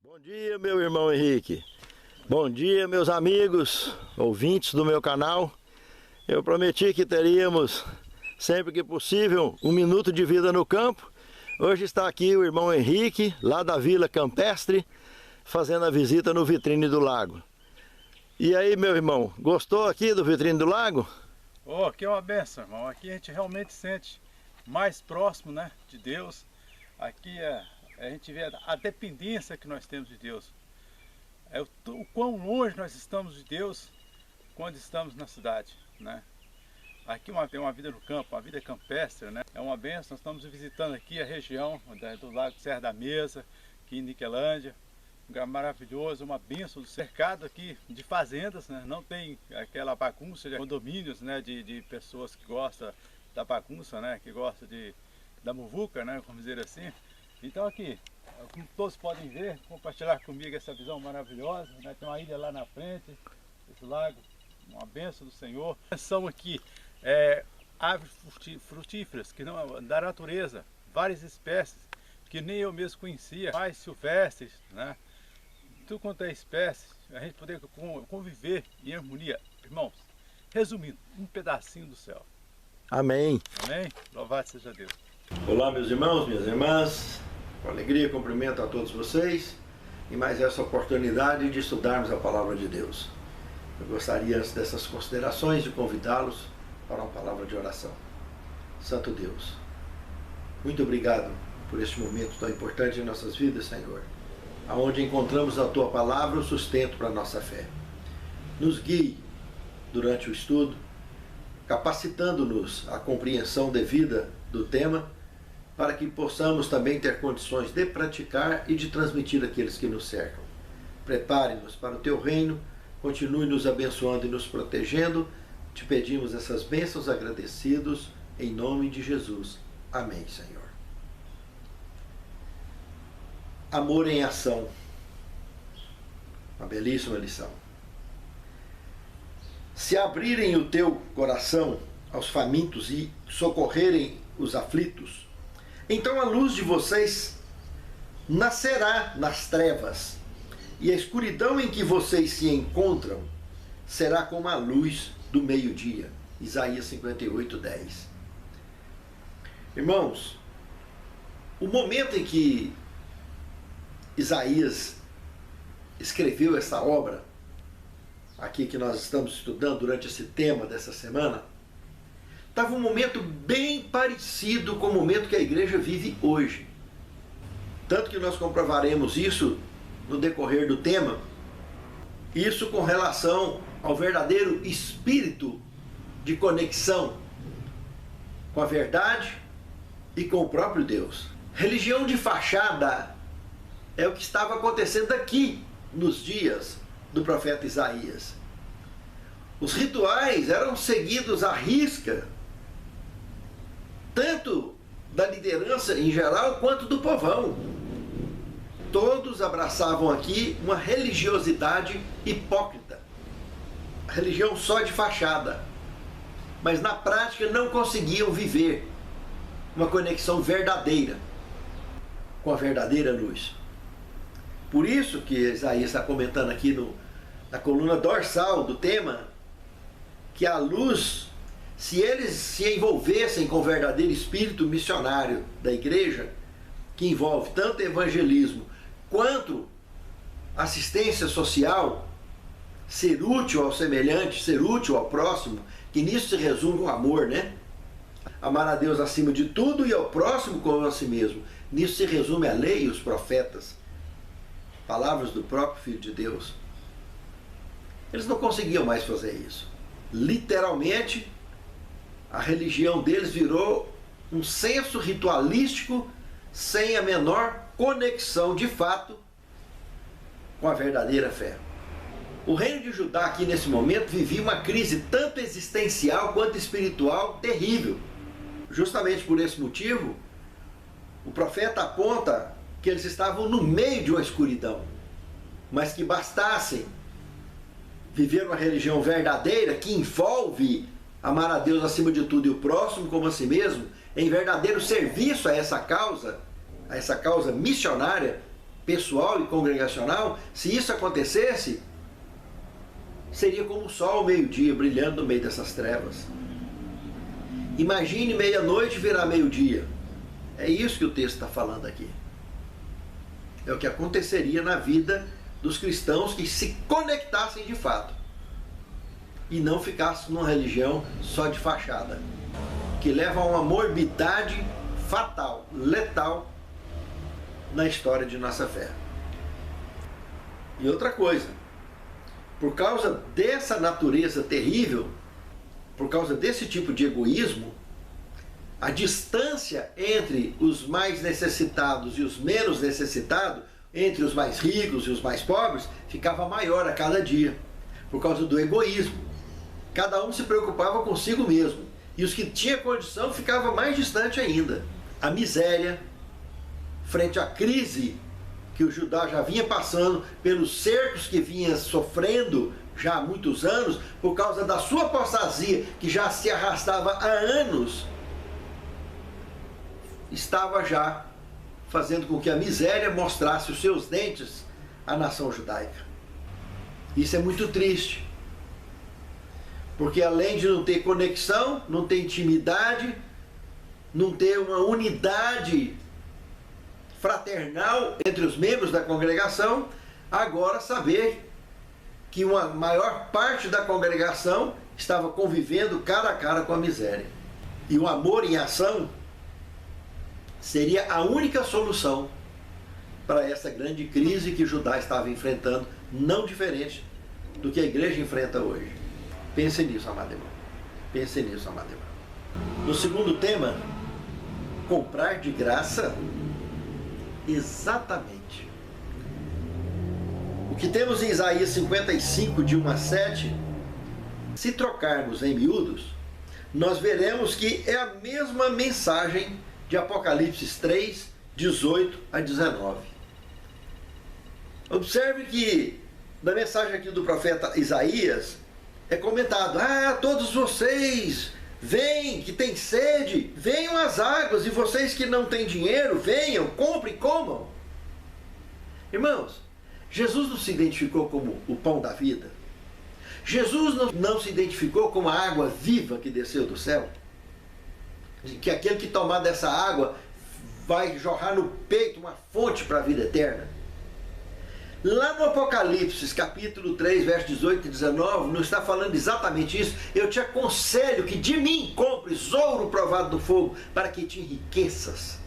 Bom dia, meu irmão Henrique. Bom dia, meus amigos, ouvintes do meu canal. Eu prometi que teríamos, sempre que possível, um minuto de vida no campo. Hoje está aqui o irmão Henrique, lá da Vila Campestre, fazendo a visita no Vitrine do Lago. E aí, meu irmão, gostou aqui do Vitrine do Lago? Oh, aqui é uma benção, irmão. Aqui a gente realmente sente mais próximo, né, de Deus. Aqui a gente vê a dependência que nós temos de Deus. O quão longe nós estamos de Deus quando estamos na cidade, né? Aqui tem uma vida no campo, uma vida campestre, né? É uma benção. Nós estamos visitando aqui a região do Lago Serra da Mesa, aqui em Niquelândia. Um lugar maravilhoso, uma benção do cercado aqui de fazendas, né? Não tem aquela bagunça de condomínios, né? De pessoas que gostam da bagunça, né? Que gostam da muvuca, né? Vamos dizer assim. Então aqui, como todos podem ver, compartilhar comigo essa visão maravilhosa, né? Tem uma ilha lá na frente, esse lago, uma bênção do Senhor. São aqui aves frutíferas que não, da natureza, várias espécies que nem eu mesmo conhecia, mais silvestres, né? Tudo quanto é espécie, a gente poder conviver em harmonia. Irmãos, resumindo, um pedacinho do céu. Amém. Amém? Louvado seja Deus. Olá, meus irmãos, minhas irmãs. Com alegria cumprimento a todos vocês e mais essa oportunidade de estudarmos a Palavra de Deus. Eu gostaria, antes dessas considerações, de convidá-los para uma palavra de oração. Santo Deus, muito obrigado por este momento tão importante em nossas vidas, Senhor, aonde encontramos a Tua Palavra o sustento para a nossa fé. Nos guie durante o estudo, capacitando-nos à compreensão devida do tema, para que possamos também ter condições de praticar e de transmitir àqueles que nos cercam. Prepare-nos para o Teu reino, continue nos abençoando e nos protegendo. Te pedimos essas bênçãos agradecidos, em nome de Jesus. Amém, Senhor. Amor em ação. Uma belíssima lição. Se abrirem o teu coração aos famintos e socorrerem os aflitos, então a luz de vocês nascerá nas trevas, e a escuridão em que vocês se encontram será como a luz do meio-dia. Isaías 58:10. Irmãos, o momento em que Isaías escreveu essa obra, aqui que nós estamos estudando durante esse tema dessa semana, estava um momento bem parecido com o momento que a igreja vive hoje. Tanto que nós comprovaremos isso no decorrer do tema, isso com relação ao verdadeiro espírito de conexão com a verdade e com o próprio Deus. Religião de fachada é o que estava acontecendo aqui nos dias do profeta Isaías. Os rituais eram seguidos à risca, tanto da liderança em geral quanto do povão. Todos abraçavam aqui uma religiosidade hipócrita, religião só de fachada, mas na prática não conseguiam viver uma conexão verdadeira com a verdadeira luz. Por isso que Isaías está comentando aqui na coluna dorsal do tema, que a luz, se eles se envolvessem com o verdadeiro espírito missionário da igreja, que envolve tanto evangelismo quanto assistência social, ser útil ao semelhante, ser útil ao próximo, que nisso se resume o amor, né? Amar a Deus acima de tudo e ao próximo como a si mesmo. Nisso se resume a lei e os profetas. Palavras do próprio Filho de Deus. Eles não conseguiam mais fazer isso. Literalmente, a religião deles virou um senso ritualístico sem a menor conexão de fato com a verdadeira fé. O reino de Judá aqui nesse momento vivia uma crise tanto existencial quanto espiritual terrível. Justamente por esse motivo, o profeta aponta que eles estavam no meio de uma escuridão, mas que bastasse viver uma religião verdadeira que envolve amar a Deus acima de tudo e o próximo como a si mesmo, em verdadeiro serviço a essa causa missionária, pessoal e congregacional. Se isso acontecesse, seria como o sol ao meio-dia, brilhando no meio dessas trevas. Imagine meia-noite virar meio-dia. É isso que o texto está falando aqui. É o que aconteceria na vida dos cristãos que se conectassem de fato e não ficassem numa religião só de fachada, que leva a uma morbidade fatal, letal na história de nossa fé. E outra coisa, por causa dessa natureza terrível, por causa desse tipo de egoísmo, a distância entre os mais necessitados e os menos necessitados, entre os mais ricos e os mais pobres, ficava maior a cada dia, por causa do egoísmo. Cada um se preocupava consigo mesmo, e os que tinham condição ficavam mais distante ainda. A miséria, frente à crise que o Judá já vinha passando, pelos cercos que vinha sofrendo já há muitos anos, por causa da sua apostasia que já se arrastava há anos, estava já fazendo com que a miséria mostrasse os seus dentes à nação judaica. Isso é muito triste, porque além de não ter conexão, não ter intimidade, não ter uma unidade fraternal entre os membros da congregação, agora saber que uma maior parte da congregação estava convivendo cara a cara com a miséria. E o amor em ação seria a única solução para essa grande crise que Judá estava enfrentando, não diferente do que a igreja enfrenta hoje. Pense nisso, amado irmão. Pense nisso, amado irmão. No segundo tema, comprar de graça. Exatamente. O que temos em Isaías 55, de 1 a 7, se trocarmos em miúdos, nós veremos que é a mesma mensagem de Apocalipse 3, 18 a 19. Observe que na mensagem aqui do profeta Isaías é comentado: todos vocês, vêm que têm sede, venham às águas, e vocês que não têm dinheiro, venham, comprem e comam. Irmãos, Jesus não se identificou como o pão da vida? Jesus não se identificou como a água viva que desceu do céu? Que aquele que tomar dessa água vai jorrar no peito uma fonte para a vida eterna. Lá no Apocalipse, capítulo 3, versos 18 e 19, não está falando exatamente isso. Eu te aconselho que de mim compres ouro provado do fogo, para que te enriqueças.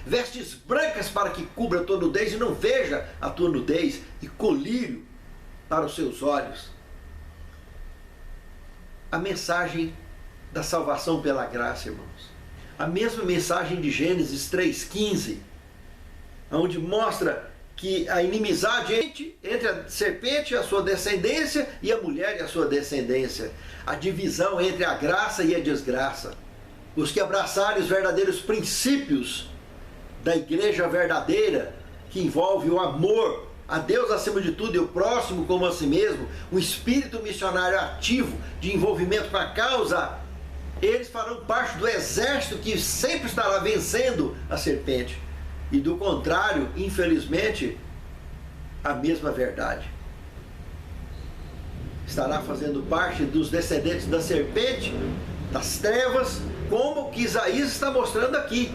Vestes brancas para que cubra a tua nudez e não veja a tua nudez, e colírio para os seus olhos. A mensagem da salvação pela graça, irmãos. A mesma mensagem de Gênesis 3,15, onde mostra que a inimizade entre a serpente e a sua descendência e a mulher e a sua descendência, a divisão entre a graça e a desgraça. Os que abraçarem os verdadeiros princípios da igreja verdadeira, que envolve o amor a Deus acima de tudo e o próximo como a si mesmo, um espírito missionário ativo de envolvimento com a causa, eles farão parte do exército que sempre estará vencendo a serpente. E do contrário, infelizmente, a mesma verdade estará fazendo parte dos descendentes da serpente, das trevas, como que Isaías está mostrando aqui.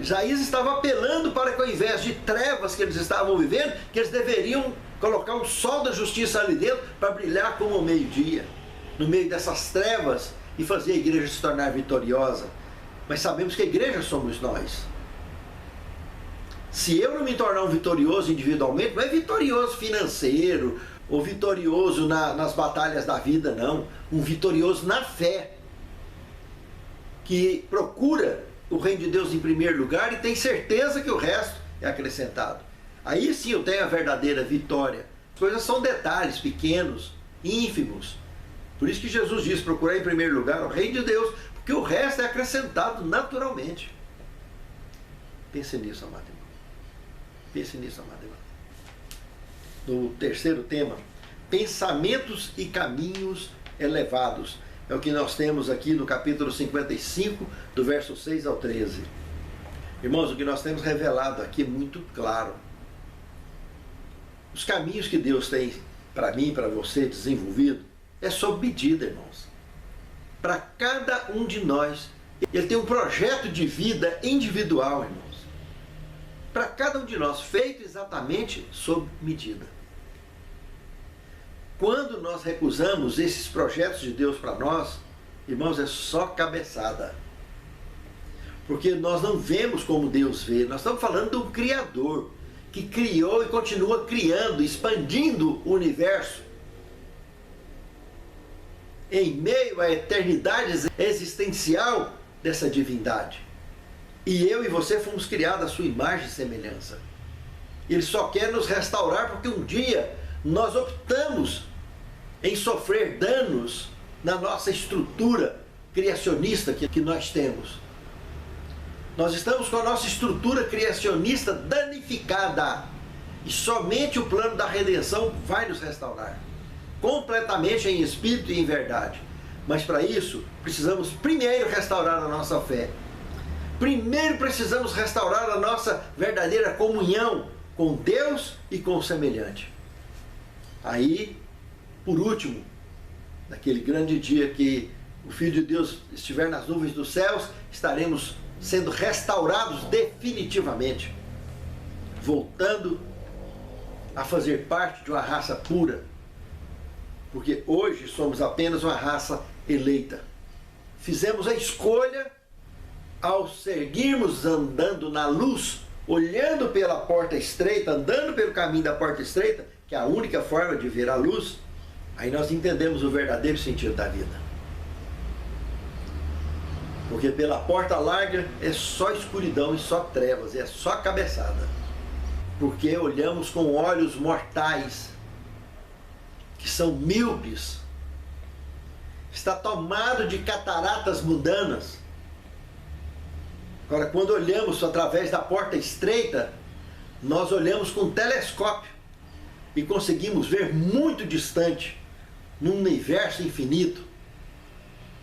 Isaías estava apelando para que, ao invés de trevas que eles estavam vivendo, que eles deveriam colocar o sol da justiça ali dentro para brilhar como o meio-dia, no meio dessas trevas, e fazer a igreja se tornar vitoriosa. Mas sabemos que a igreja somos nós. Se eu não me tornar um vitorioso individualmente, não é vitorioso financeiro ou vitorioso nas batalhas da vida, não. Um vitorioso na fé, que procura o reino de Deus em primeiro lugar e tem certeza que o resto é acrescentado. Aí sim eu tenho a verdadeira vitória. As coisas são detalhes pequenos, ínfimos. Por isso que Jesus diz, procurar em primeiro lugar o reino de Deus, porque o resto é acrescentado naturalmente. Pense nisso, amado irmão. Pense nisso, amado irmão. No terceiro tema, pensamentos e caminhos elevados. É o que nós temos aqui no capítulo 55, do verso 6 ao 13. Irmãos, o que nós temos revelado aqui é muito claro. Os caminhos que Deus tem para mim, para você, desenvolvido, é sob medida, irmãos. Para cada um de nós, Ele tem um projeto de vida individual, irmãos. Para cada um de nós, feito exatamente sob medida. Quando nós recusamos esses projetos de Deus para nós, irmãos, é só cabeçada. Porque nós não vemos como Deus vê. Nós estamos falando do Criador, que criou e continua criando, expandindo o universo. Em meio à eternidade existencial dessa divindade. E eu e você fomos criados à sua imagem e semelhança. Ele só quer nos restaurar porque um dia nós optamos em sofrer danos na nossa estrutura criacionista que nós temos. Nós estamos com a nossa estrutura criacionista danificada. E somente o plano da redenção vai nos restaurar. Completamente em espírito e em verdade. Mas para isso, precisamos primeiro restaurar a nossa fé. Primeiro precisamos restaurar a nossa verdadeira comunhão com Deus e com o semelhante. Aí, por último, naquele grande dia que o Filho de Deus estiver nas nuvens dos céus, estaremos sendo restaurados definitivamente, voltando a fazer parte de uma raça pura, porque hoje somos apenas uma raça eleita. Fizemos a escolha ao seguirmos andando na luz, olhando pela porta estreita, andando pelo caminho da porta estreita, que é a única forma de ver a luz. Aí nós entendemos o verdadeiro sentido da vida. Porque pela porta larga é só escuridão e só trevas, é só cabeçada. Porque olhamos com olhos mortais, que são míopes, está tomado de cataratas mundanas. Agora, quando olhamos através da porta estreita, nós olhamos com um telescópio e conseguimos ver muito distante, num universo infinito.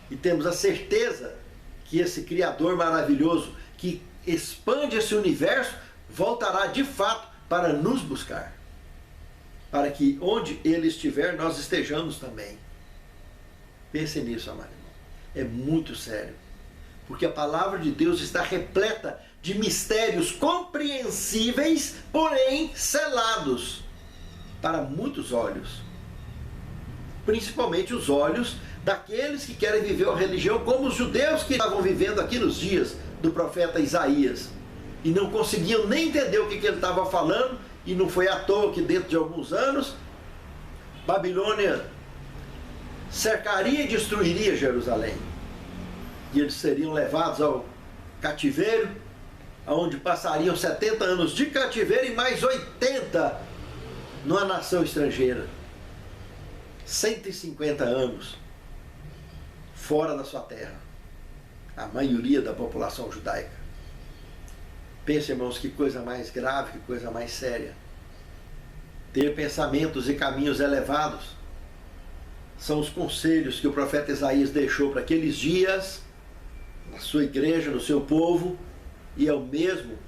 E temos a certeza que esse Criador maravilhoso, que expande esse universo, voltará de fato para nos buscar. Para que onde Ele estiver, nós estejamos também. Pense nisso, amado irmão. É muito sério. Porque a palavra de Deus está repleta de mistérios compreensíveis, porém selados para muitos olhos. Principalmente os olhos daqueles que querem viver a religião como os judeus que estavam vivendo aqui nos dias do profeta Isaías. E não conseguiam nem entender o que ele estava falando, e não foi à toa que dentro de alguns anos, Babilônia cercaria e destruiria Jerusalém. E eles seriam levados ao cativeiro, onde passariam 70 anos de cativeiro e mais 80 numa nação estrangeira. 150 anos fora da sua terra. A maioria da população judaica. Pense, irmãos, que coisa mais grave, que coisa mais séria. Ter pensamentos e caminhos elevados são os conselhos que o profeta Isaías deixou para aqueles dias, na sua igreja, no seu povo, e é o mesmo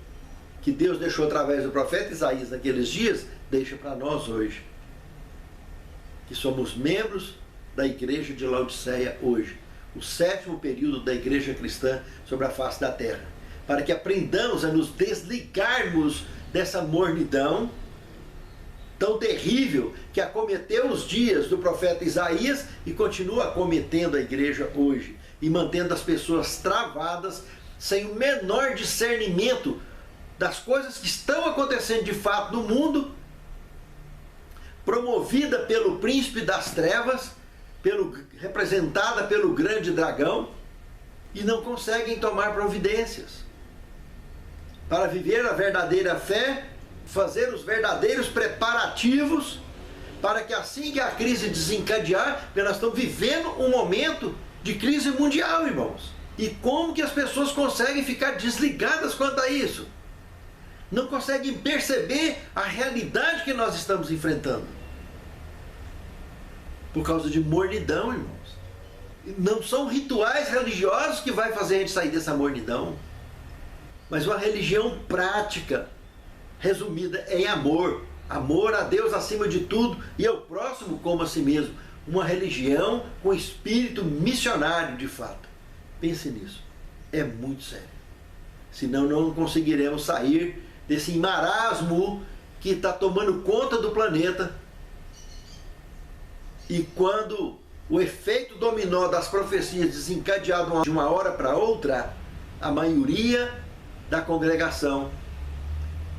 que Deus deixou através do profeta Isaías naqueles dias, deixa para nós hoje, que somos membros da igreja de Laodiceia hoje, o 7º período da igreja cristã sobre a face da terra, para que aprendamos a nos desligarmos dessa mornidão tão terrível que acometeu os dias do profeta Isaías e continua acometendo a igreja hoje, e mantendo as pessoas travadas, sem o menor discernimento das coisas que estão acontecendo de fato no mundo, promovida pelo príncipe das trevas, representada pelo grande dragão, e não conseguem tomar providências para viver a verdadeira fé, fazer os verdadeiros preparativos, para que assim que a crise desencadear, porque nós estamos vivendo um momento de crise mundial, irmãos. E como que as pessoas conseguem ficar desligadas quanto a isso? Não conseguem perceber a realidade que nós estamos enfrentando. Por causa de mornidão, irmãos. Não são rituais religiosos que vai fazer a gente sair dessa mornidão, mas uma religião prática, resumida em amor. Amor a Deus acima de tudo e ao próximo como a si mesmo. Uma religião com espírito missionário de fato. Pense nisso. É muito sério. Senão não conseguiremos sair desse marasmo que está tomando conta do planeta. E quando o efeito dominó das profecias desencadeado de uma hora para outra, a maioria da congregação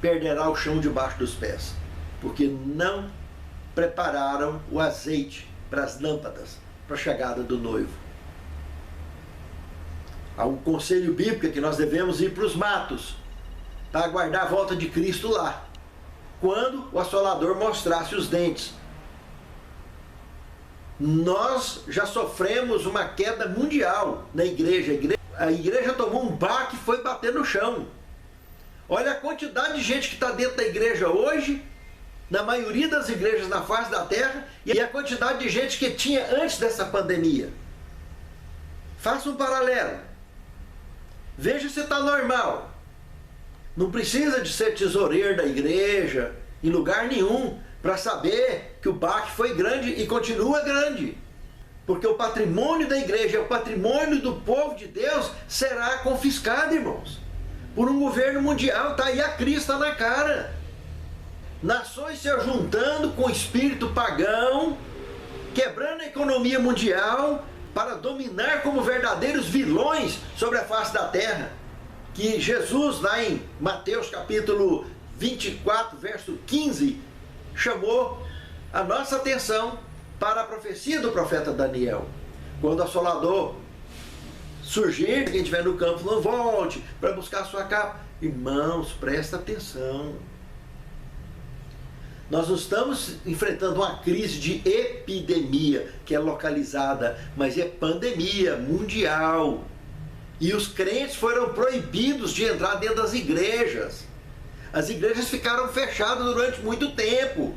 perderá o chão debaixo dos pés, porque não prepararam o azeite para as lâmpadas, para a chegada do noivo. Há um conselho bíblico que nós devemos ir para os matos, para aguardar a volta de Cristo lá, quando o assolador mostrasse os dentes. Nós já sofremos uma queda mundial na igreja. A igreja tomou um baque e foi bater no chão. Olha a quantidade de gente que está dentro da igreja hoje, na maioria das igrejas na face da terra, e a quantidade de gente que tinha antes dessa pandemia. Faça um paralelo. Veja se está normal. Não precisa de ser tesoureiro da igreja, em lugar nenhum, para saber que o baque foi grande e continua grande. Porque o patrimônio da igreja, o patrimônio do povo de Deus, será confiscado, irmãos, por um governo mundial. Está aí a crista na cara. Nações se juntando com o espírito pagão, quebrando a economia mundial para dominar como verdadeiros vilões sobre a face da terra. Que Jesus, lá em Mateus capítulo 24, verso 15, chamou a nossa atenção para a profecia do profeta Daniel. Quando o assolador surgir, quem estiver no campo não volte para buscar a sua capa. Irmãos, presta atenção. Nós não estamos enfrentando uma crise de epidemia, que é localizada, mas é pandemia mundial. E os crentes foram proibidos de entrar dentro das igrejas. As igrejas ficaram fechadas durante muito tempo.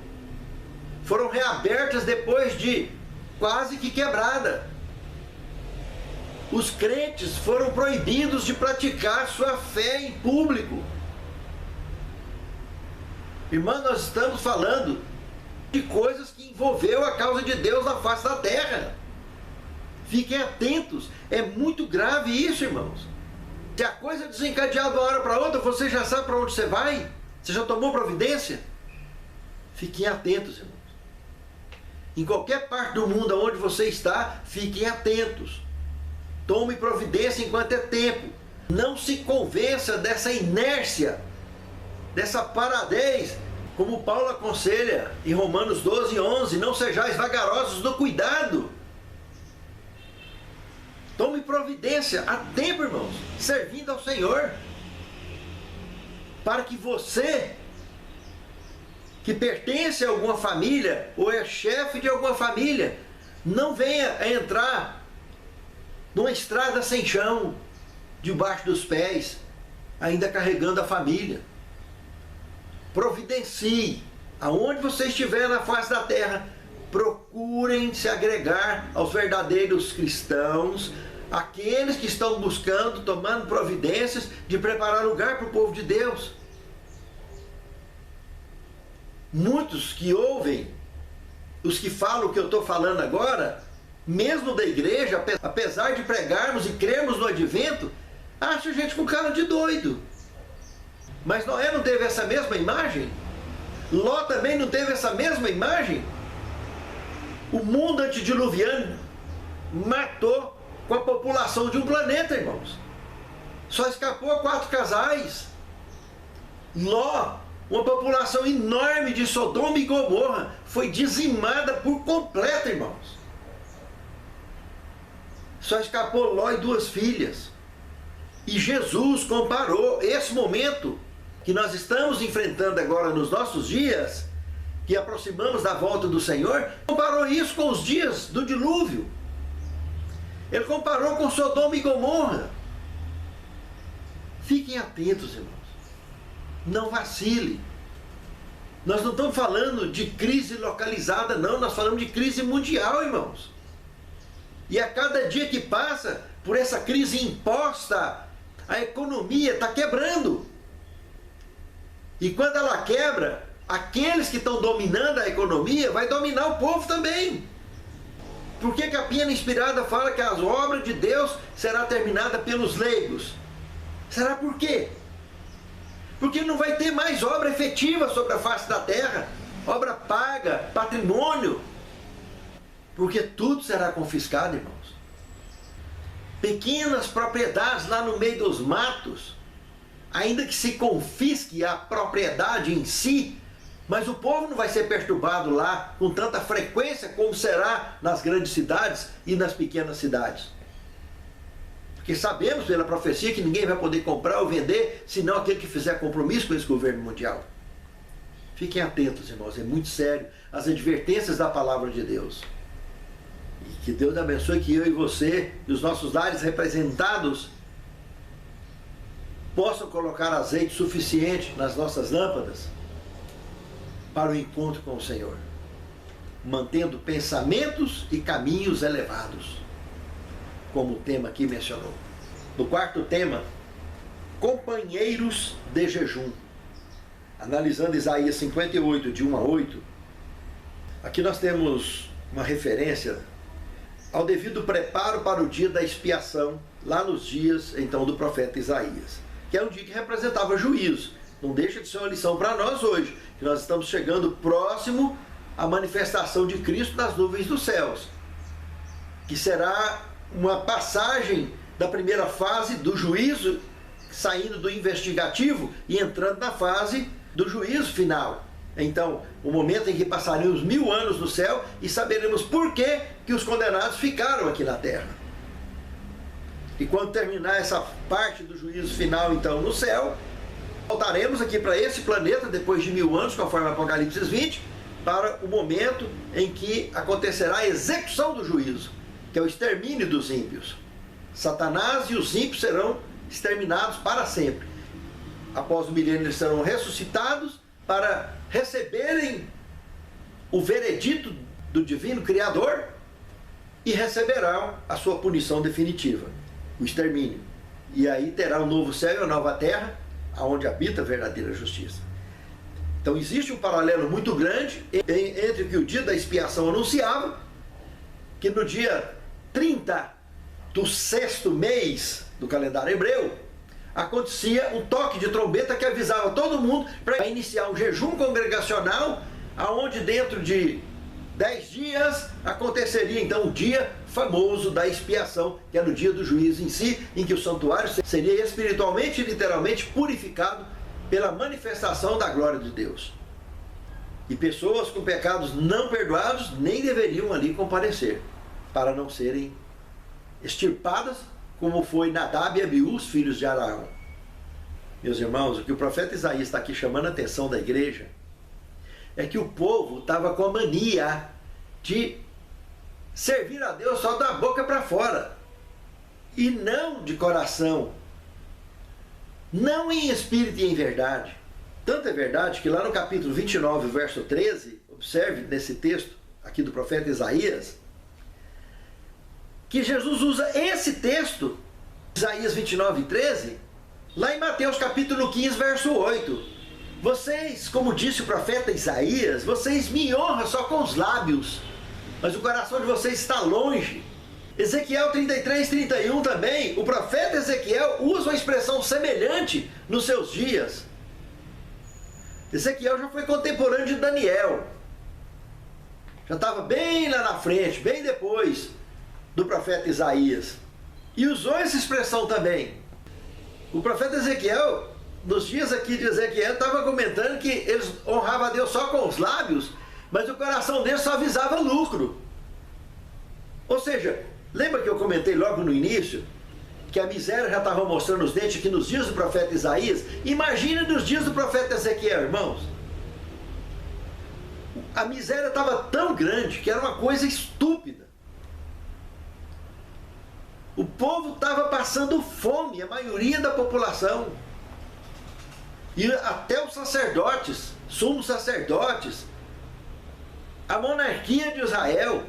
Foram reabertas depois de quase que quebrada. Os crentes foram proibidos de praticar sua fé em público. Irmã, nós estamos falando de coisas que envolveu a causa de Deus na face da terra. Fiquem atentos, é muito grave isso, irmãos. Se a coisa desencadear de uma hora para outra, você já sabe para onde você vai? Você já tomou providência? Fiquem atentos, irmãos. Em qualquer parte do mundo onde você está, fiquem atentos. Tome providência enquanto é tempo. Não se convença dessa inércia, dessa paradez, como Paulo aconselha em Romanos 12, 11, não sejais vagarosos no cuidado. Tome providência a tempo, irmãos, servindo ao Senhor, para que você, que pertence a alguma família, ou é chefe de alguma família, não venha a entrar numa estrada sem chão, debaixo dos pés, ainda carregando a família. Providencie, aonde você estiver na face da terra, procurem se agregar aos verdadeiros cristãos, aqueles que estão buscando, tomando providências de preparar lugar para o povo de Deus. Muitos que ouvem, os que falam o que eu estou falando agora, mesmo da igreja, apesar de pregarmos e crermos no advento, acham a gente com cara de doido. Mas Noé não teve essa mesma imagem? Ló também não teve essa mesma imagem? O mundo antediluviano matou com a população de um planeta, irmãos. Só escapou 4 casais. Ló Uma população enorme de Sodoma e Gomorra foi dizimada por completo, irmãos. Só escapou Ló e 2 filhas. E Jesus comparou esse momento que nós estamos enfrentando agora nos nossos dias, que aproximamos da volta do Senhor, comparou isso com os dias do dilúvio. Ele comparou com Sodoma e Gomorra. Fiquem atentos, irmãos. Não vacile. Nós não estamos falando de crise localizada, não. Nós falamos de crise mundial, irmãos. E a cada dia que passa, por essa crise imposta, a economia está quebrando. E quando ela quebra, aqueles que estão dominando a economia vai dominar o povo também. Por que a Pena Inspirada fala que as obras de Deus será terminada pelos leigos? Será por quê? Porque não vai ter mais obra efetiva sobre a face da terra, obra paga, patrimônio, porque tudo será confiscado, irmãos. Pequenas propriedades lá no meio dos matos, ainda que se confisque a propriedade em si, mas o povo não vai ser perturbado lá com tanta frequência como será nas grandes cidades e nas pequenas cidades. Porque sabemos pela profecia que ninguém vai poder comprar ou vender, senão aquele que fizer compromisso com esse governo mundial. Fiquem atentos, irmãos, é muito sério as advertências da palavra de Deus. E que Deus abençoe que eu e você e os nossos lares representados possam colocar azeite suficiente nas nossas lâmpadas para o encontro com o Senhor, mantendo pensamentos e caminhos elevados, como o tema aqui mencionou. No quarto tema, companheiros de jejum. Analisando Isaías 58, de 1 a 8, aqui nós temos uma referência ao devido preparo para o dia da expiação, lá nos dias, então, do profeta Isaías, que é um dia que representava juízo. Não deixa de ser uma lição para nós hoje, que nós estamos chegando próximo à manifestação de Cristo nas nuvens dos céus, que será uma passagem da primeira fase do juízo, saindo do investigativo e entrando na fase do juízo final. Então, o momento em que passaremos 1000 anos no céu e saberemos por que os condenados ficaram aqui na terra. E quando terminar essa parte do juízo final, então, no céu, voltaremos aqui para esse planeta, depois de 1000 anos, conforme Apocalipse 20, para o momento em que acontecerá a execução do juízo, que é o extermínio dos ímpios. Satanás e os ímpios serão exterminados para sempre. Após o milênio, eles serão ressuscitados para receberem o veredito do divino Criador e receberão a sua punição definitiva, o extermínio. E aí terá um novo céu e uma nova terra, onde habita a verdadeira justiça. Então existe um paralelo muito grande entre o que o dia da expiação anunciava, que no dia 30 do 6º mês do calendário hebreu, acontecia um toque de trombeta que avisava todo mundo para iniciar um jejum congregacional, aonde dentro de 10 dias aconteceria então o dia famoso da expiação, que é no dia do juízo em si, em que o santuário seria espiritualmente e literalmente purificado pela manifestação da glória de Deus. E pessoas com pecados não perdoados nem deveriam ali comparecer, para não serem extirpadas, como foi Nadab e Abiú, os filhos de Araão. Meus irmãos, o que o profeta Isaías está aqui chamando a atenção da igreja é que o povo estava com a mania de servir a Deus só da boca para fora e não de coração, não em espírito e em verdade. Tanto é verdade que lá no capítulo 29, verso 13, observe nesse texto aqui do profeta Isaías, que Jesus usa esse texto, Isaías 29, 13, lá em Mateus capítulo 15, verso 8. Vocês, como disse o profeta Isaías, vocês me honram só com os lábios, mas o coração de vocês está longe. Ezequiel 33, 31 também, o profeta Ezequiel usa uma expressão semelhante nos seus dias. Ezequiel já foi contemporâneo de Daniel, já estava bem lá na frente, bem depois do profeta Isaías, e usou essa expressão também. O profeta Ezequiel nos dias aqui de Ezequiel, estava comentando que eles honravam a Deus só com os lábios, mas o coração deles só visava lucro. Ou seja, lembra que eu comentei logo no início que a miséria já estava mostrando os dentes aqui nos dias do profeta Isaías? Imagina nos dias do profeta Ezequiel, irmãos. A miséria estava tão grande que era uma coisa estúpida. O povo estava passando fome, a maioria da população. E até os sacerdotes, sumos sacerdotes, a monarquia de Israel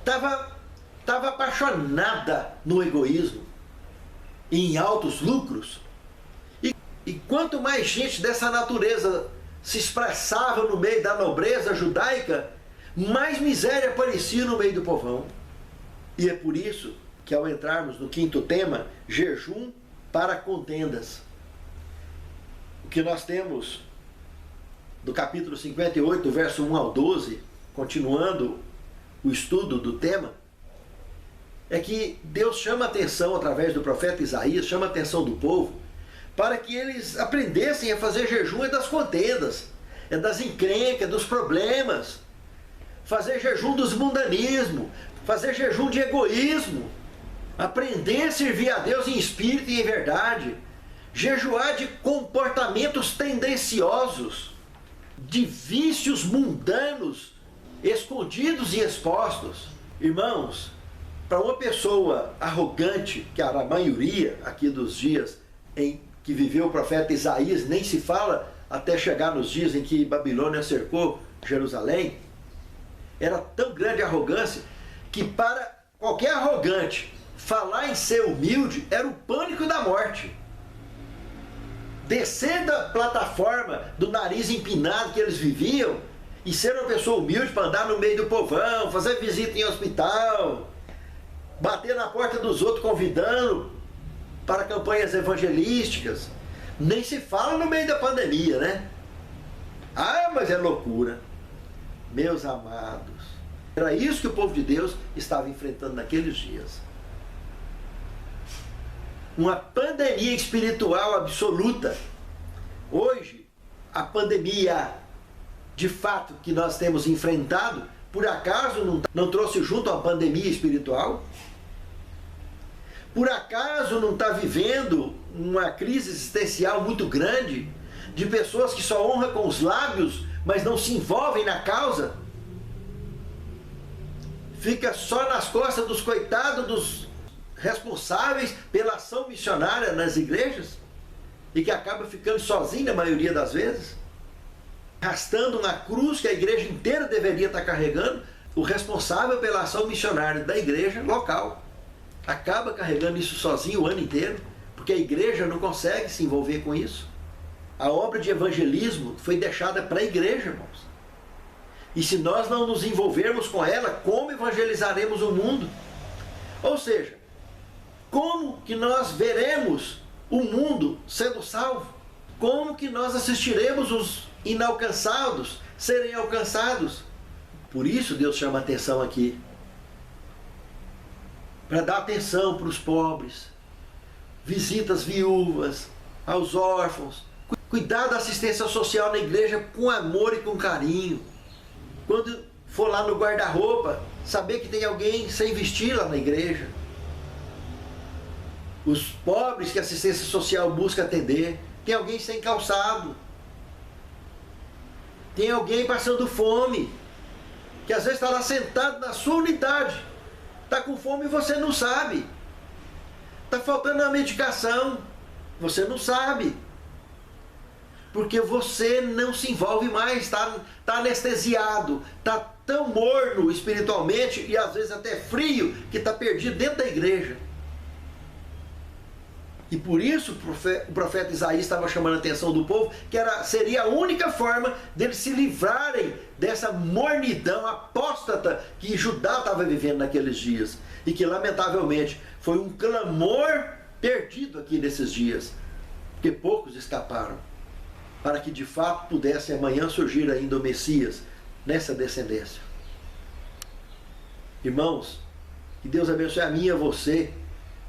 estava apaixonada no egoísmo, em altos lucros. E quanto mais gente dessa natureza se expressava no meio da nobreza judaica, mais miséria aparecia no meio do povão. E é por isso que, ao entrarmos no quinto tema, jejum para contendas, o que nós temos do capítulo 58, verso 1 ao 12, continuando o estudo do tema, é que Deus chama a atenção, através do profeta Isaías, chama a atenção do povo, para que eles aprendessem a fazer jejum das contendas, das encrencas, dos problemas, fazer jejum dos mundanismos, fazer jejum de egoísmo, aprender a servir a Deus em espírito e em verdade, jejuar de comportamentos tendenciosos, de vícios mundanos, escondidos e expostos. Irmãos, para uma pessoa arrogante, que era a maioria aqui dos dias em que viveu o profeta Isaías, nem se fala até chegar nos dias em que Babilônia cercou Jerusalém, era tão grande a arrogância que para qualquer arrogante falar em ser humilde era o pânico da morte. Descer da plataforma do nariz empinado que eles viviam e ser uma pessoa humilde para andar no meio do povão, fazer visita em hospital, bater na porta dos outros convidando para campanhas evangelísticas, nem se fala no meio da pandemia, né? Ah, mas é loucura. Meus amados, era isso que o povo de Deus estava enfrentando naqueles dias. Uma pandemia espiritual absoluta. Hoje, a pandemia de fato que nós temos enfrentado, por acaso não trouxe junto a pandemia espiritual? Por acaso não está vivendo uma crise existencial muito grande, de pessoas que só honram com os lábios, mas não se envolvem na causa? Fica só nas costas dos coitados, dos responsáveis pela ação missionária nas igrejas, e que acaba ficando sozinho na maioria das vezes, arrastando uma cruz que a igreja inteira deveria estar carregando. O responsável pela ação missionária da igreja local acaba carregando isso sozinho o ano inteiro, porque a igreja não consegue se envolver com isso. A obra de evangelismo foi deixada para a igreja, irmãos. E se nós não nos envolvermos com ela, como evangelizaremos o mundo? Ou seja, como que nós veremos o mundo sendo salvo? Como que nós assistiremos os inalcançados serem alcançados? Por isso Deus chama a atenção aqui, para dar atenção para os pobres, visitas viúvas, aos órfãos, cuidar da assistência social na igreja com amor e com carinho. Quando for lá no guarda-roupa, saber que tem alguém sem vestir lá na igreja. Os pobres que a assistência social busca atender, tem alguém sem calçado, tem alguém passando fome, que às vezes está lá sentado na sua unidade, está com fome e você não sabe, está faltando uma medicação, você não sabe, porque você não se envolve mais, está anestesiado, está tão morno espiritualmente e às vezes até frio, que está perdido dentro da igreja. E por isso o profeta Isaías estava chamando a atenção do povo, que seria a única forma deles se livrarem dessa mornidão apóstata que Judá estava vivendo naqueles dias. E que lamentavelmente foi um clamor perdido aqui nesses dias, porque poucos escaparam, para que de fato pudesse amanhã surgir ainda o Messias nessa descendência. Irmãos, que Deus abençoe a mim e a você,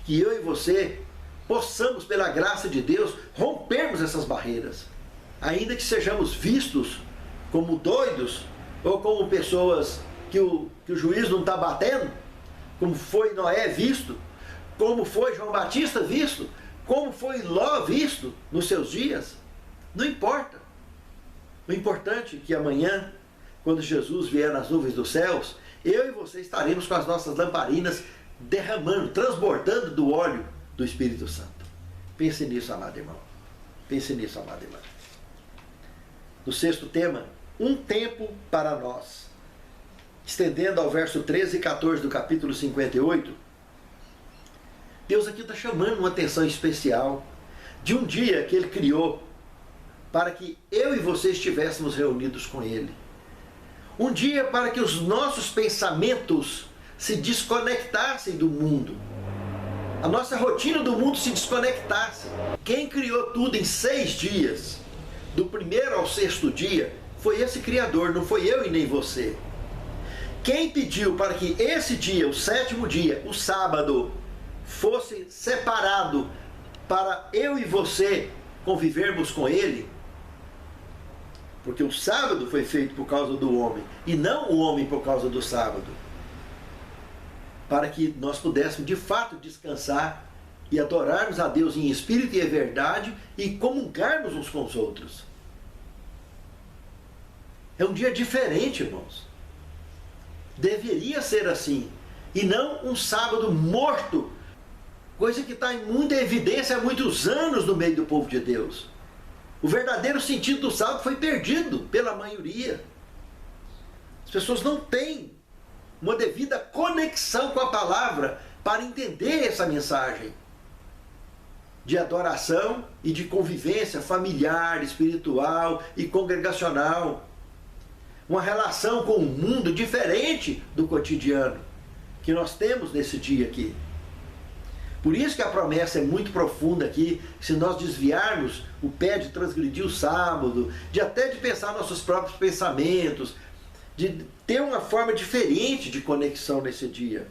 que eu e você possamos, pela graça de Deus, rompermos essas barreiras. Ainda que sejamos vistos como doidos, ou como pessoas que o juiz não está batendo, como foi Noé visto, como foi João Batista visto, como foi Ló visto nos seus dias, não importa. O importante é que amanhã, quando Jesus vier nas nuvens dos céus, eu e você estaremos com as nossas lamparinas derramando, transbordando do óleo do Espírito Santo. Pense nisso, amado irmão. Pense nisso, amada irmã. No sexto tema, um tempo para nós. Estendendo ao verso 13 e 14 do capítulo 58, Deus aqui está chamando uma atenção especial de um dia que Ele criou para que eu e você estivéssemos reunidos com Ele. Um dia para que os nossos pensamentos se desconectassem do mundo. A nossa rotina do mundo se desconectasse. Quem criou tudo em 6 dias, do primeiro ao sexto dia, foi esse Criador, não foi eu e nem você. Quem pediu para que esse dia, o sétimo dia, o sábado, fosse separado para eu e você convivermos com Ele? Porque o sábado foi feito por causa do homem, e não o homem por causa do sábado. Para que nós pudéssemos de fato descansar e adorarmos a Deus em espírito e em verdade e comungarmos uns com os outros. É um dia diferente, irmãos. Deveria ser assim, e não um sábado morto, coisa que está em muita evidência há muitos anos no meio do povo de Deus. O verdadeiro sentido do sábado foi perdido pela maioria. As pessoas não têm uma devida conexão com a palavra para entender essa mensagem de adoração e de convivência familiar, espiritual e congregacional. Uma relação com o mundo diferente do cotidiano que nós temos nesse dia aqui. Por isso que a promessa é muito profunda aqui, se nós desviarmos o pé de transgredir o sábado, de até de pensar nossos próprios pensamentos, de ter uma forma diferente de conexão nesse dia,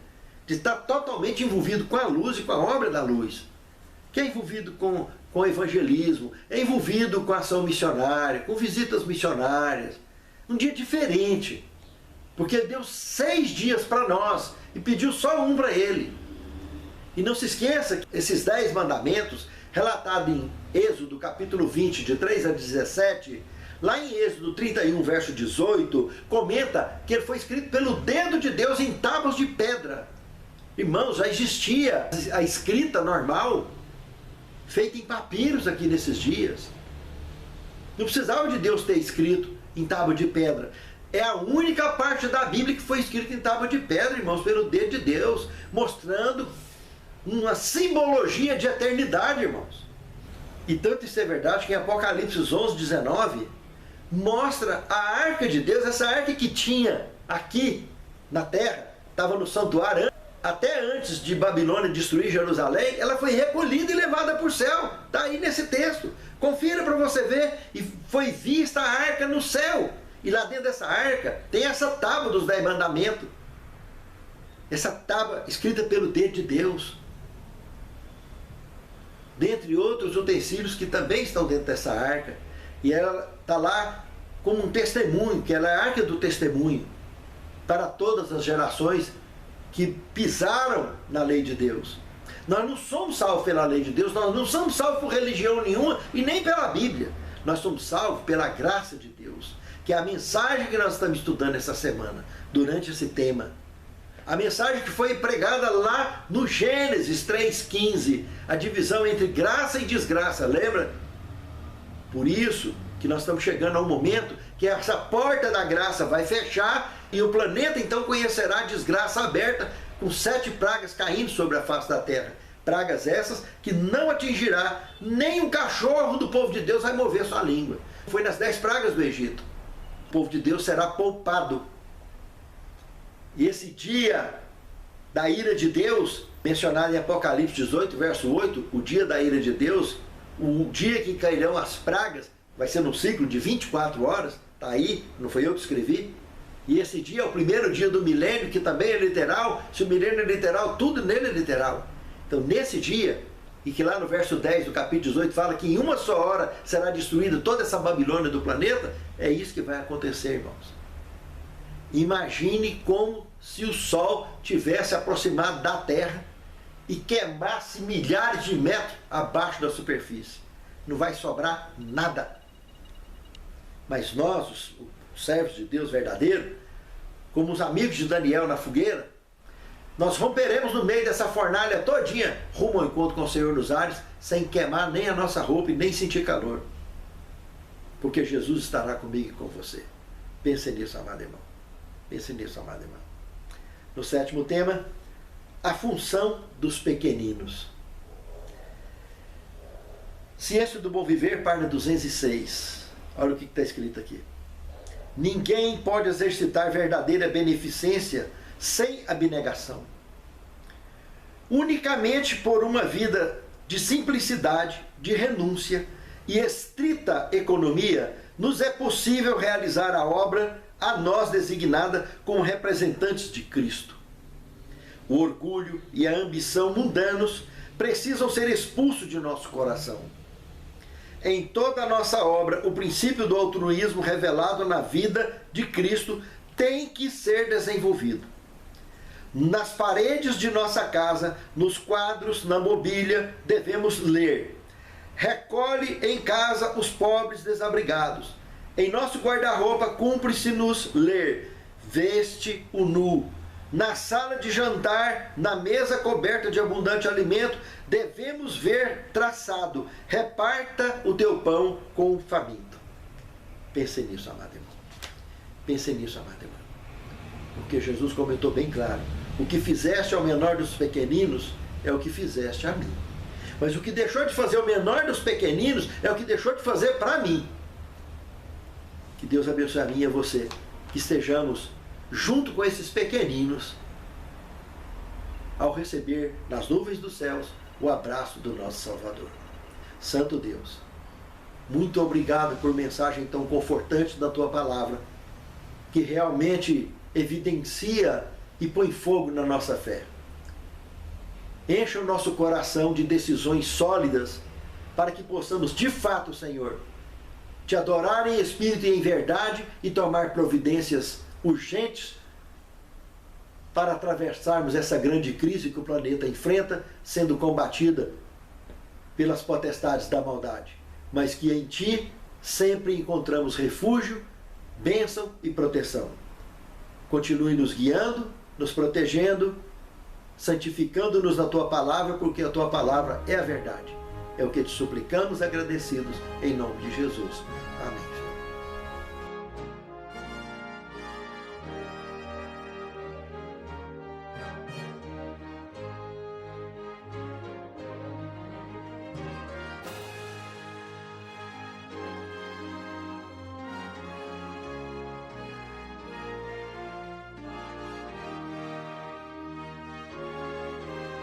de estar totalmente envolvido com a luz e com a obra da luz, que é envolvido com o evangelismo, é envolvido com a ação missionária, com visitas missionárias. Um dia diferente, porque Ele deu 6 dias para nós e pediu só um para Ele. E não se esqueça que esses 10 mandamentos, relatados em Êxodo capítulo 20, de 3 a 17, lá em Êxodo 31, verso 18, comenta que ele foi escrito pelo dedo de Deus em tábuas de pedra. Irmãos, já existia a escrita normal, feita em papiros aqui nesses dias. Não precisava de Deus ter escrito em tábua de pedra. É a única parte da Bíblia que foi escrita em tábua de pedra, irmãos, pelo dedo de Deus, mostrando uma simbologia de eternidade, irmãos. E tanto isso é verdade que em Apocalipse 11, 19, mostra a arca de Deus, essa arca que tinha aqui na terra, estava no santuário, até antes de Babilônia destruir Jerusalém, ela foi recolhida e levada para o céu. Está aí nesse texto. Confira para você ver. E foi vista a arca no céu. E lá dentro dessa arca tem essa tábua dos 10 mandamentos. Essa tábua escrita pelo dedo de Deus. Dentre outros utensílios que também estão dentro dessa arca. E ela está lá como um testemunho, que ela é a arca do testemunho para todas as gerações que pisaram na lei de Deus. Nós não somos salvos pela lei de Deus, nós não somos salvos por religião nenhuma e nem pela Bíblia. Nós somos salvos pela graça de Deus, que é a mensagem que nós estamos estudando essa semana, durante esse tema. A mensagem que foi pregada lá no Gênesis 3,15, a divisão entre graça e desgraça, lembra? Por isso que nós estamos chegando a um momento que essa porta da graça vai fechar e o planeta então conhecerá a desgraça aberta, com 7 pragas caindo sobre a face da terra. Pragas essas que não atingirá, nem um cachorro do povo de Deus vai mover sua língua. Foi nas 10 pragas do Egito. O povo de Deus será poupado. E esse dia da ira de Deus, mencionado em Apocalipse 18, verso 8, o dia da ira de Deus, o dia que cairão as pragas, vai ser num ciclo de 24 horas, está aí, não foi eu que escrevi. E esse dia é o primeiro dia do milênio, que também é literal. Se o milênio é literal, tudo nele é literal. Então, nesse dia, e que lá no verso 10 do capítulo 18 fala que em uma só hora será destruída toda essa Babilônia do planeta, é isso que vai acontecer, irmãos. Imagine como se o Sol tivesse aproximado da Terra e queimasse milhares de metros abaixo da superfície. Não vai sobrar nada. Mas nós, os servos de Deus verdadeiro, como os amigos de Daniel na fogueira, nós romperemos no meio dessa fornalha todinha, rumo ao encontro com o Senhor nos ares, sem queimar nem a nossa roupa e nem sentir calor. Porque Jesus estará comigo e com você. Pense nisso, amado irmão. Pense nisso, amado irmão. No 7º tema, a função dos pequeninos. Ciência do Bom Viver, página 206. Olha o que está escrito aqui. Ninguém pode exercitar verdadeira beneficência sem abnegação. Unicamente por uma vida de simplicidade, de renúncia e estrita economia, nos é possível realizar a obra a nós designada como representantes de Cristo. O orgulho e a ambição mundanos precisam ser expulsos de nosso coração. Em toda a nossa obra, o princípio do altruísmo revelado na vida de Cristo tem que ser desenvolvido. Nas paredes de nossa casa, nos quadros, na mobília, devemos ler: recolhe em casa os pobres desabrigados. Em nosso guarda-roupa, cumpre-se-nos ler: veste o nu. Na sala de jantar, na mesa coberta de abundante alimento, devemos ver traçado: reparta o teu pão com o faminto. Pense nisso, amado irmão. Pense nisso, amado irmão. Porque Jesus comentou bem claro: o que fizeste ao menor dos pequeninos é o que fizeste a mim. Mas o que deixou de fazer o menor dos pequeninos é o que deixou de fazer para mim. Que Deus abençoe a mim e a você, que estejamos junto com esses pequeninos ao receber nas nuvens dos céus o abraço do nosso Salvador. Santo Deus, muito obrigado por mensagem tão confortante da tua palavra, que realmente evidencia e põe fogo na nossa fé. Encha o nosso coração de decisões sólidas para que possamos de fato, Senhor, te adorar em espírito e em verdade e tomar providências urgentes para atravessarmos essa grande crise que o planeta enfrenta, sendo combatida pelas potestades da maldade, mas que em Ti sempre encontramos refúgio, bênção e proteção. Continue nos guiando, nos protegendo, santificando-nos na Tua palavra, porque a Tua palavra é a verdade. É o que te suplicamos agradecidos, em nome de Jesus. Amém.